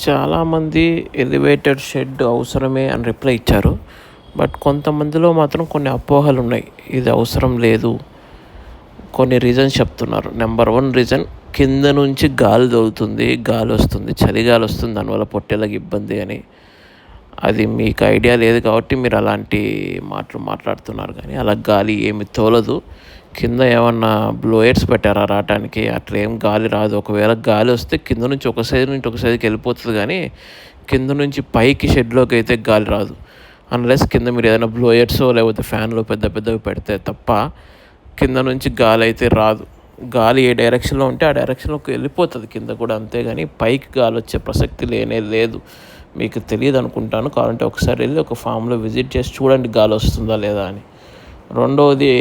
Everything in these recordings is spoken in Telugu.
చాలామంది ఎలివేటెడ్ షెడ్ అవసరమే అని రిప్లై ఇచ్చారు. బట్ కొంతమందిలో మాత్రం కొన్ని అపోహలు ఉన్నాయి. ఇది అవసరం లేదు, కొన్ని రీజన్స్ చెప్తున్నారు. నెంబర్ 1 రీజన్, కింద నుంచి గాలి తగులుతుంది, గాలి వస్తుంది, చలిగాలి వస్తుంది, దానివల్ల పొట్టేళ్ళకి ఇబ్బంది అని. అది మీకు ఐడియా లేదు కాబట్టి మీరు అలాంటి మాటలు మాట్లాడుతున్నారు. కానీ అలా గాలి ఏమి తోలదు. కింద ఏమన్నా బ్లోయర్స్ పెట్టారా రావటానికి? అట్లా ఏం గాలి రాదు. ఒకవేళ గాలి వస్తే కింద నుంచి ఒక సైడ్ నుంచి ఒక సైడ్కి వెళ్ళిపోతుంది, కానీ కింద నుంచి పైకి షెడ్లోకి అయితే గాలి రాదు. అన్లెస్ కింద మీరు ఏదైనా బ్లోయర్సో లేకపోతే ఫ్యాన్లో పెద్ద పెద్దవి పెడితే తప్ప కింద నుంచి గాలి అయితే రాదు. గాలి ఏ డైరెక్షన్లో ఉంటే ఆ డైరెక్షన్లోకి వెళ్ళిపోతుంది కింద కూడా, అంతేగాని పైకి గాలి వచ్చే ప్రసక్తి లేనే లేదు. మీకు తెలియదు అనుకుంటాను. కావాలంటే ఒకసారి వెళ్ళి ఒక ఫామ్లో విజిట్ చేసి చూడండి గాలి వస్తుందా లేదా అని. రెండవది,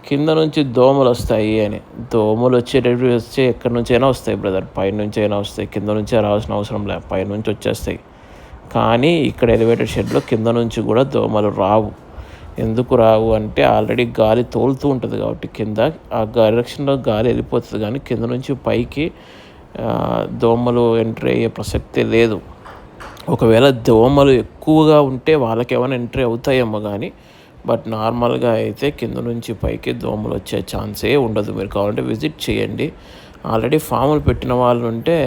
కింద నుంచి దోమలు వస్తాయి అని. దోమలు వచ్చేటప్పుడు వస్తే ఎక్కడి నుంచైనా వస్తాయి బ్రదర్, పైనుంచి అయినా వస్తాయి. కింద నుంచే రావాల్సిన అవసరం లేదు, పైనుంచి వచ్చేస్తాయి. కానీ ఇక్కడ ఎలివేటెడ్ షెడ్లో కింద నుంచి కూడా దోమలు రావు. ఎందుకు రావు అంటే ఆల్రెడీ గాలి తోలుతూ ఉంటుంది కాబట్టి కింద ఆ డైరెక్షన్లో గాలి వెళ్ళిపోతుంది, కానీ కింద నుంచి పైకి దోమలు ఎంట్రీ అయ్యే ప్రసక్తే లేదు. ఒకవేళ దోమలు ఎక్కువగా ఉంటే వాళ్ళకి ఏమైనా ఎంట్రీ అవుతాయేమో కానీ, బట్ నార్మల్గా అయితే కింద నుంచి పైకి దోమలు వచ్చే ఛాన్సే ఉండదు. మీరు కావాలంటే విజిట్ చేయండి. ఆల్రెడీ ఫాములు పెట్టిన వాళ్ళు ఉంటే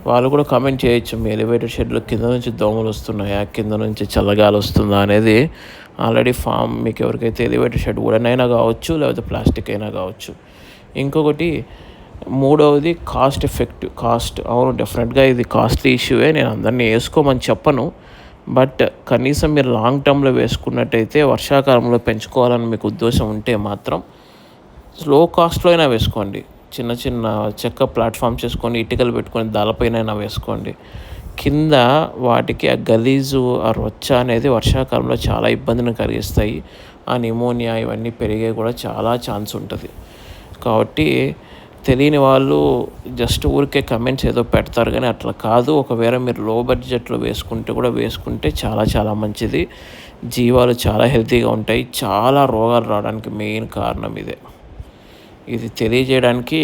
వాళ్ళు కూడా కామెంట్ చేయొచ్చు, మీ ఎలివేటెడ్ షెడ్లో కింద నుంచి దోమలు వస్తున్నాయా, కింద నుంచి చల్లగాలి వస్తుందా అనేది. ఆల్రెడీ ఫామ్ మీకు ఎవరికైతే ఎలివేటెడ్ షెడ్ వుడెన్ అయినా కావచ్చు, లేకపోతే ప్లాస్టిక్ అయినా కావచ్చు. ఇంకొకటి, మూడవది కాస్ట్. అవును, డెఫినెట్గా ఇది కాస్ట్లీ ఇష్యూవే. నేను అందరినీ వేసుకోమని చెప్పను. బట్ కనీసం మీరు లాంగ్ టర్మ్లో వేసుకున్నట్టయితే, వర్షాకాలంలో పెంచుకోవాలని మీకు ఉద్దేశం ఉంటే మాత్రం లో కాస్ట్లో అయినా వేసుకోండి. చిన్న చిన్న చెక్క ప్లాట్ఫామ్ చేసుకొని ఇటుకలు పెట్టుకొని దానిపైన వేసుకోండి. కింద వాటికి ఆ గలీజు, ఆ రొచ్చ అనేది వర్షాకాలంలో చాలా ఇబ్బందిని కలిగిస్తాయి. ఆ నిమోనియా ఇవన్నీ పెరిగే కూడా చాలా ఛాన్స్ ఉంటుంది. కాబట్టి తెలియని వాళ్ళు జస్ట్ ఊరికే కమెంట్స్ ఏదో పెడతారు, కానీ అట్లా కాదు. ఒకవేళ మీరు లో బడ్జెట్లో వేసుకుంటే చాలా చాలా మంచిది. జీవాలు చాలా హెల్తీగా ఉంటాయి. చాలా రోగాలు రావడానికి మెయిన్ కారణం ఇదే. ఇది తెలియజేయడానికి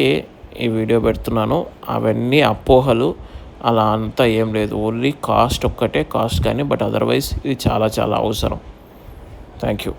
ఈ వీడియో పెడుతున్నాను. అవన్నీ అపోహలు, అలా అంతా ఏం లేదు. ఓన్లీ కాస్ట్ ఒక్కటే కాస్ట్, కానీ బట్ అదర్వైజ్ ఇది చాలా చాలా అవసరం. Thank you.